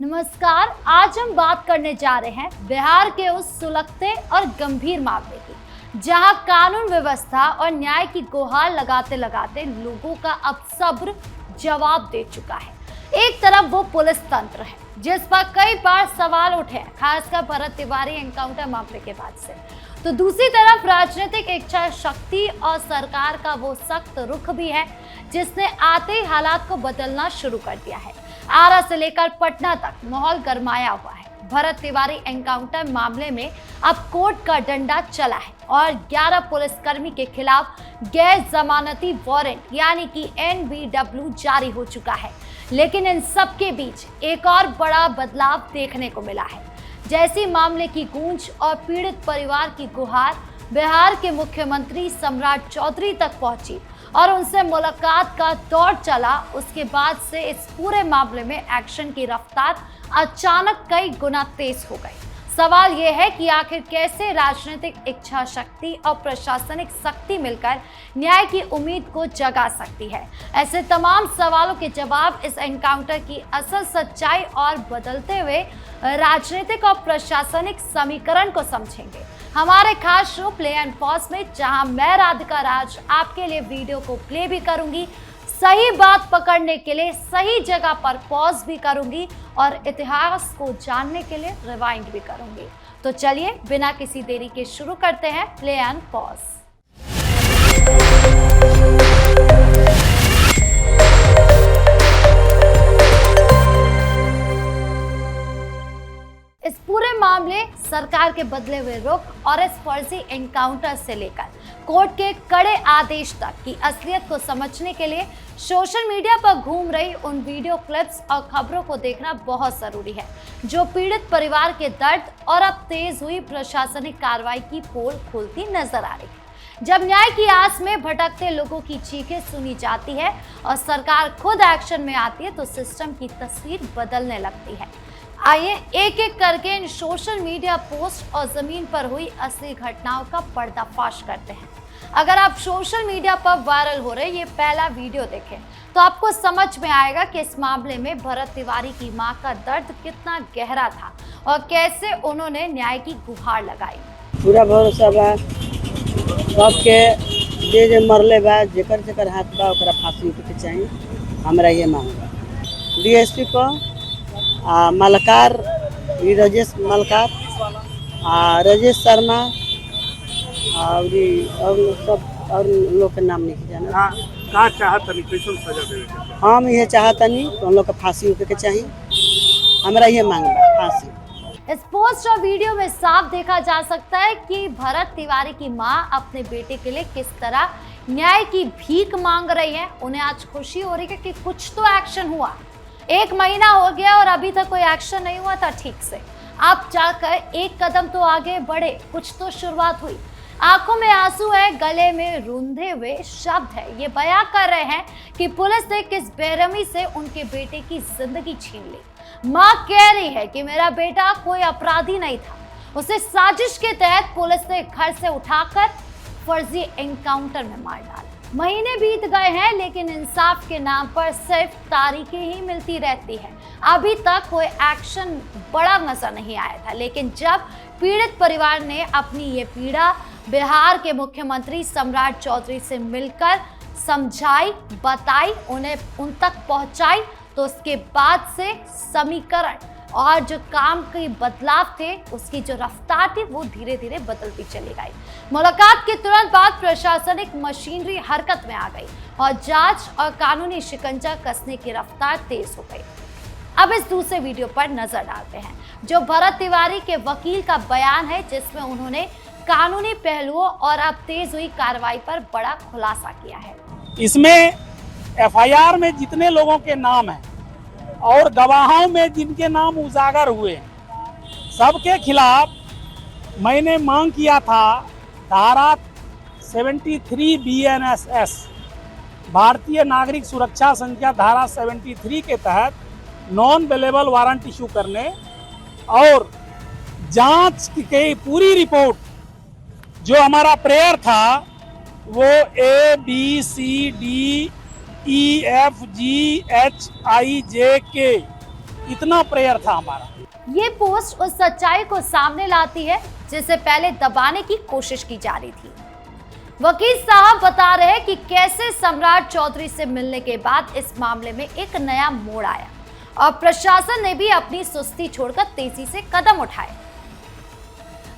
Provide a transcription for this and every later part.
नमस्कार, आज हम बात करने जा रहे हैं बिहार के उस सुलगते और गंभीर मामले की, जहां कानून व्यवस्था और न्याय की गुहार लगाते लगाते लोगों का अब सब्र जवाब दे चुका है। एक तरफ वो पुलिस तंत्र है जिस पर कई बार सवाल उठे हैं, खासकर भरत तिवारी एनकाउंटर मामले के बाद से, तो दूसरी तरफ राजनीतिक इच्छा शक्ति और सरकार का वो सख्त रुख भी है जिसने आते ही हालात को बदलना शुरू कर दिया है। आरा से लेकर पटना तक माहौल गरमाया हुआ है। भरत तिवारी एनकाउंटर मामले में अब कोर्ट का डंडा चला है और 11 पुलिसकर्मी के खिलाफ गैर जमानती वारंट यानी कि NBW जारी हो चुका है। लेकिन इन सब के बीच एक और बड़ा बदलाव देखने को मिला है। जैसी मामले की गूंज और पीड़ित परिवार की गुहार बिहार के मुख्यमंत्री सम्राट चौधरी तक पहुंची और उनसे मुलाकात का दौर चला, उसके बाद से इस पूरे मामले में एक्शन की रफ्तार अचानक कई गुना तेज हो गई। सवाल यह है कि आखिर कैसे राजनीतिक इच्छा शक्ति और प्रशासनिक शक्ति मिलकर न्याय की उम्मीद को जगा सकती है। ऐसे तमाम सवालों के जवाब इस एनकाउंटर की असल सच्चाई और बदलते हुए राजनीतिक और प्रशासनिक समीकरण को समझेंगे हमारे खास शो प्ले एंड पॉज में, जहां मैं राधिका राज आपके लिए वीडियो को प्ले भी करूंगी, सही बात पकड़ने के लिए सही जगह पर पॉज भी करूंगी और इतिहास को जानने के लिए रिवाइंड भी करूंगी। तो चलिए बिना किसी देरी के शुरू करते हैं प्ले एंड पॉज। इस पूरे मामले, सरकार के बदले हुए रुख और इस फर्जी एनकाउंटर से लेकर कोर्ट के कड़े आदेश तक की असलियत को समझने के लिए सोशल मीडिया पर घूम रही उन वीडियो क्लिप्स और खबरों को देखना बहुत जरूरी है जो पीड़ित परिवार के दर्द और अब तेज हुई प्रशासनिक कार्रवाई की पोल खोलती नजर आ रही है। जब न्याय की आस में भटकते लोगों की चीखें सुनी जाती है और सरकार खुद एक्शन में आती है तो सिस्टम की तस्वीर बदलने लगती है। आइए एक एक करके इन सोशल मीडिया पोस्ट और जमीन पर हुई असली घटनाओं का पर्दाफाश करते हैं। अगर आप सोशल मीडिया पर वायरल हो रहे ये पहला वीडियो देखें तो आपको समझ में आएगा कि इस मामले में भरत तिवारी की मां का दर्द कितना गहरा था और कैसे उन्होंने न्याय की गुहार लगाई। पूरा भरोसा बा सबके जे मरले बा, जेकर जेकर हाथ बा ओकरा फांसी के चाहिए। हमरा ये मांग बा DSP को मलकार, राजेश मलकार, राजेश शर्मा और सब और लोग के नाम नहीं जाना। का चाहतनी कैसन सजा देवे के? हम ये चाहतनी तो हम लोग के फांसी के चाहिए। हमरा ये मांग बा फांसी। इस पोस्ट और वीडियो में साफ देखा जा सकता है कि भरत तिवारी की मां अपने बेटे के लिए किस तरह न्याय की भीख मांग रही है। उन्हें आज खुशी हो रही है कि कुछ तो एक्शन हुआ। 1 महीना हो गया और अभी तक कोई एक्शन नहीं हुआ था ठीक से। आप जाकर एक कदम तो आगे बढ़े, कुछ तो शुरुआत हुई। आंखों में आंसू है, गले में रूंधे हुए शब्द है। ये बयां कर रहे हैं कि पुलिस ने किस बेरहमी से उनके बेटे की जिंदगी छीन ली। मां कह रही है कि मेरा बेटा कोई अपराधी नहीं था, उसे साजिश के तहत पुलिस ने घर से उठाकर फर्जी एनकाउंटर में मार डाला। महीने बीत गए हैं लेकिन इंसाफ के नाम पर सिर्फ तारीखें ही मिलती रहती है। अभी तक कोई एक्शन बड़ा नजर नहीं आया था, लेकिन जब पीड़ित परिवार ने अपनी ये पीड़ा बिहार के मुख्यमंत्री सम्राट चौधरी से मिलकर समझाई, बताई, उन्हें उन तक पहुंचाई, तो उसके बाद से समीकरण और जो काम के बदलाव थे उसकी जो रफ्तार थी वो धीरे धीरे बदलती चली गई। मुलाकात के तुरंत बाद प्रशासनिक मशीनरी हरकत में आ गई और जांच और कानूनी शिकंजा कसने की रफ्तार तेज हो गई। अब इस दूसरे वीडियो पर नजर डालते हैं जो भरत तिवारी के वकील का बयान है, जिसमें उन्होंने कानूनी पहलुओं और अब तेज हुई कार्रवाई पर बड़ा खुलासा किया है। इसमें FIR में जितने लोगों के नाम हैं और गवाहों में जिनके नाम उजागर हुए हैं, सबके खिलाफ मैंने मांग किया था धारा 73 BNSS भारतीय नागरिक सुरक्षा संख्या धारा 73 के तहत नॉन अवेलेबल वारंट इशू करने और जांच की पूरी रिपोर्ट जो हमारा प्रेयर था वो ABCDEFGHIJK इतना प्रेयर था हमारा। ये पोस्ट उस सच्चाई को सामने लाती है जिसे पहले दबाने की कोशिश की जा रही थी। वकील साहब बता रहे हैं कि कैसे सम्राट चौधरी से मिलने के बाद इस मामले में एक नया मोड़ आया और प्रशासन ने भी अपनी सुस्ती छोड़कर तेजी से कदम उठाए।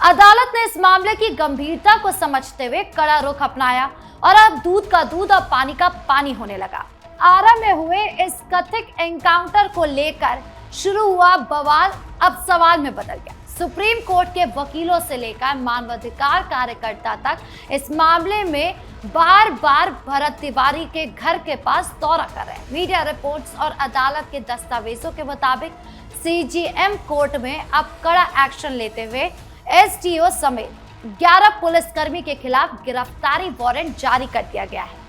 अदालत ने इस मामले की गंभीरता को समझते हुए कड़ा रुख अपनाया और अब दूध का दूध और पानी का पानी होने लगा। आरा में हुए इस कथित एनकाउंटर को लेकर शुरू हुआ बवाल अब सवाल में बदल गया। सुप्रीम कोर्ट के वकीलों से लेकर मानवाधिकार कार्यकर्ता तक इस मामले में बार बार भरत तिवारी के घर के पास दौरा कर रहे हैं। मीडिया रिपोर्ट्स और अदालत के दस्तावेजों के मुताबिक सीजीएम कोर्ट में अब कड़ा एक्शन लेते हुए एसडीओ समेत 11 पुलिसकर्मी के खिलाफ गिरफ्तारी वारंट जारी कर दिया गया है।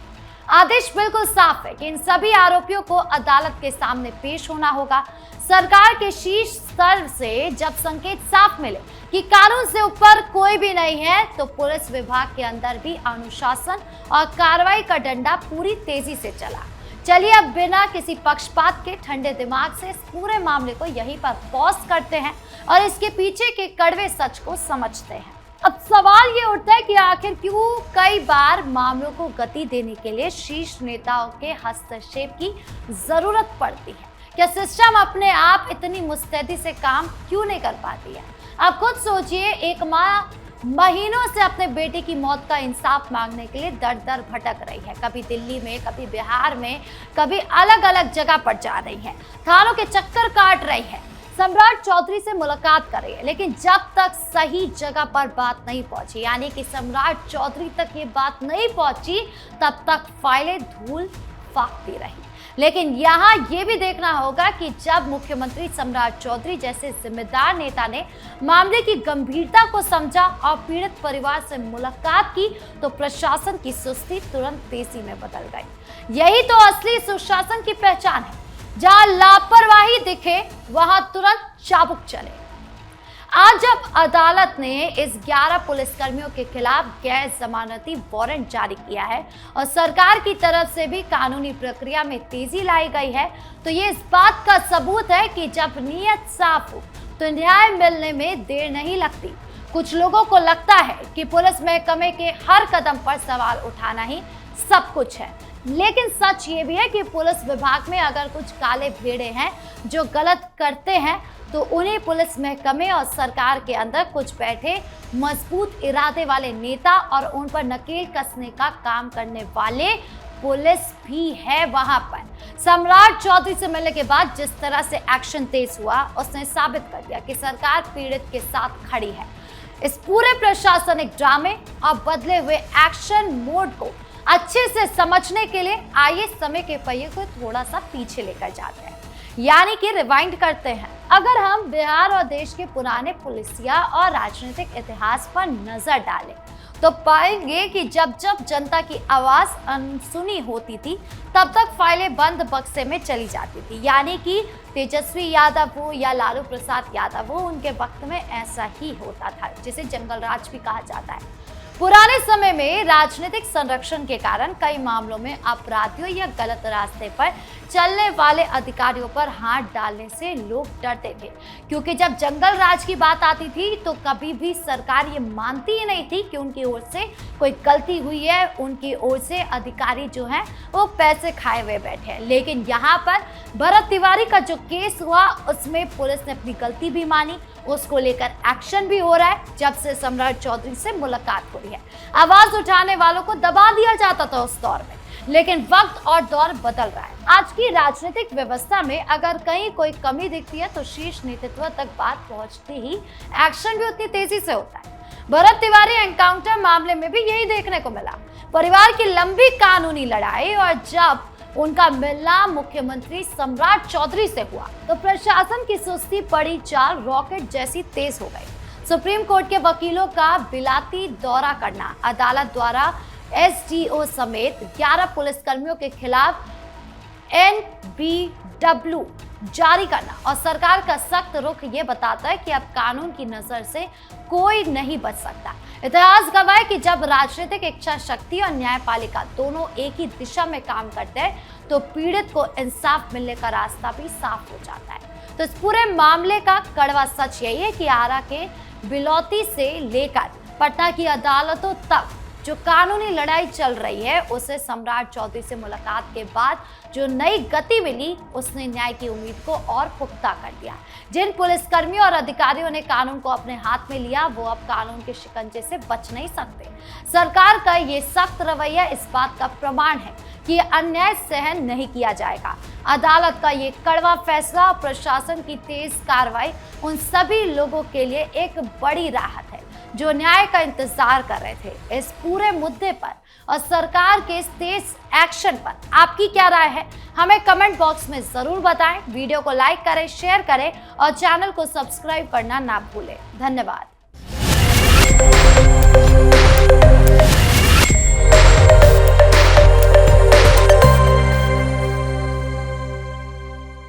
आदेश बिल्कुल साफ है कि इन सभी आरोपियों को अदालत के सामने पेश होना होगा। सरकार के शीर्ष स्तर से जब संकेत साफ मिले कि कानून से ऊपर कोई भी नहीं है, तो पुलिस विभाग के अंदर भी अनुशासन और कार्रवाई का डंडा पूरी तेजी से चला। चलिए अब बिना किसी पक्षपात के ठंडे दिमाग से इस पूरे मामले को यहीं पर पॉज करते हैं और इसके पीछे के कड़वे सच को समझते हैं। अब सवाल ये उठता है कि आखिर क्यों कई बार मामलों को गति देने के लिए शीर्ष नेताओं के हस्तक्षेप की जरूरत पड़ती है। क्या सिस्टम अपने आप इतनी मुस्तैदी से काम क्यों नहीं कर पाती है? आप खुद सोचिए, एक माँ महीनों से अपने बेटे की मौत का इंसाफ मांगने के लिए दर दर भटक रही है। कभी दिल्ली में, कभी बिहार में, कभी अलग अलग जगह पर जा रही है, थानों के चक्कर काट रही है, सम्राट चौधरी से मुलाकात कर रही है, लेकिन जब तक सही जगह पर बात नहीं पहुंची, यानी कि सम्राट चौधरी तक ये बात नहीं पहुंची, तब तक फाइलें धूल फाकती रही। लेकिन यहाँ ये भी देखना होगा कि जब मुख्यमंत्री सम्राट चौधरी जैसे जिम्मेदार नेता ने मामले की गंभीरता को समझा और पीड़ित परिवार से मुलाकात की, तो प्रशासन की सुस्ती तुरंत तेजी में बदल गई। यही तो असली सुशासन की पहचान है। जहां लापरवाही दिखे वहां तुरंत चाबुक चले। आज जब अदालत ने इस 11 पुलिसकर्मियों के खिलाफ गैर जमानती वारंट जारी किया है और सरकार की तरफ से भी कानूनी प्रक्रिया में तेजी लाई गई है, तो ये इस बात का सबूत है कि जब नीयत साफ हो तो न्याय मिलने में देर नहीं लगती। कुछ लोगों को लगता है कि पुलिस महकमे के हर कदम पर सवाल उठाना ही सब कुछ है, लेकिन सच ये भी है कि पुलिस विभाग में अगर कुछ काले भेड़े हैं जो गलत करते हैं, तो उन्हें पुलिस महकमे और सरकार के अंदर कुछ बैठे मजबूत इरादे वाले नेता और उन पर नकेल कसने का काम करने वाले पुलिस भी है वहां पर। सम्राट चौधरी से मिलने के बाद जिस तरह से एक्शन तेज हुआ, उसने साबित कर दिया कि सरकार पीड़ित के साथ खड़ी है। इस पूरे प्रशासनिक ड्रामे और बदले हुए एक्शन मोड को अच्छे से समझने के लिए आइए समय के पहिए को थोड़ा सा पीछे लेकर जाते हैं, यानी कि रिवाइंड करते हैं। अगर हम बिहार और देश के पुराने पुलिसिया और राजनीतिक इतिहास पर नजर डालें, तो पाएंगे कि जब जब जनता की आवाज अनसुनी होती थी, तब तक फाइलें बंद बक्से में चली जाती थी। यानी कि तेजस्वी यादव हो या लालू प्रसाद यादव हो, उनके वक्त में ऐसा ही होता था, जिसे जंगल राज भी कहा जाता है। पुराने समय में राजनीतिक संरक्षण के कारण कई मामलों में अपराधियों या गलत रास्ते पर चलने वाले अधिकारियों पर हाथ डालने से लोग डरते थे, क्योंकि जब जंगल राज की बात आती थी तो कभी भी सरकार ये मानती ही नहीं थी कि उनकी ओर से कोई गलती हुई है, उनकी ओर से अधिकारी जो हैं वो पैसे खाए हुए बैठे हैं। लेकिन यहाँ पर भरत तिवारी का जो केस हुआ, उसमें पुलिस ने अपनी गलती भी मानी, उसको लेकर एक्शन भी हो रहा है। जब से सम्राट चौधरी से मुलाकात हो रही है, आवाज उठाने वालों को दबा दिया जाता था उस दौर में, लेकिन वक्त और दौर बदल रहा है। आज की राजनीतिक व्यवस्था में अगर कहीं कोई कमी दिखती है, तो शीर्ष नेतृत्व तक बात पहुंचते ही एक्शन भी उतनी तेजी से होता है। भरत तिवारी एनकाउंटर मामले में भी यही देखने को मिला। परिवार की लंबी कानूनी लड़ाई और जब उनका मिलना मुख्यमंत्री सम्राट चौधरी से हुआ, तो प्रशासन की सुस्ती पड़ी चाल रॉकेट जैसी तेज हो गई। सुप्रीम कोर्ट के वकीलों का बिलाती दौरा करना, अदालत द्वारा एसडीओ समेत 11 पुलिसकर्मियों के खिलाफ NBW जारी करना और सरकार का सख्त रुख ये बताता है कि अब कानून की नजर से कोई नहीं बच सकता। इतिहास गवाह है कि जब राजनीतिक इच्छा शक्ति और न्यायपालिका दोनों एक ही दिशा में काम करते हैं, तो पीड़ित को इंसाफ मिलने का रास्ता भी साफ हो जाता है। तो इस पूरे मामले का कड़वा सच यही है कि आरा के बिलौती से लेकर पटना की अदालतों तक जो कानूनी लड़ाई चल रही है, उसे सम्राट चौधरी से मुलाकात के बाद जो नई गति मिली, उसने न्याय की उम्मीद को और पुख्ता कर दिया। जिन पुलिसकर्मियों और अधिकारियों ने कानून को अपने हाथ में लिया, वो अब कानून के शिकंजे से बच नहीं सकते। सरकार का ये सख्त रवैया इस बात का प्रमाण है कि अन्याय सहन नहीं किया जाएगा। अदालत का ये कड़वा फैसला और प्रशासन की तेज कार्रवाई उन सभी लोगों के लिए एक बड़ी राहत है जो न्याय का इंतजार कर रहे थे। इस पूरे मुद्दे पर और सरकार के इस तेज एक्शन पर आपकी क्या राय है, हमें कमेंट बॉक्स में जरूर बताएं। वीडियो को लाइक करें, शेयर करें और चैनल को सब्सक्राइब करना ना भूलें। धन्यवाद।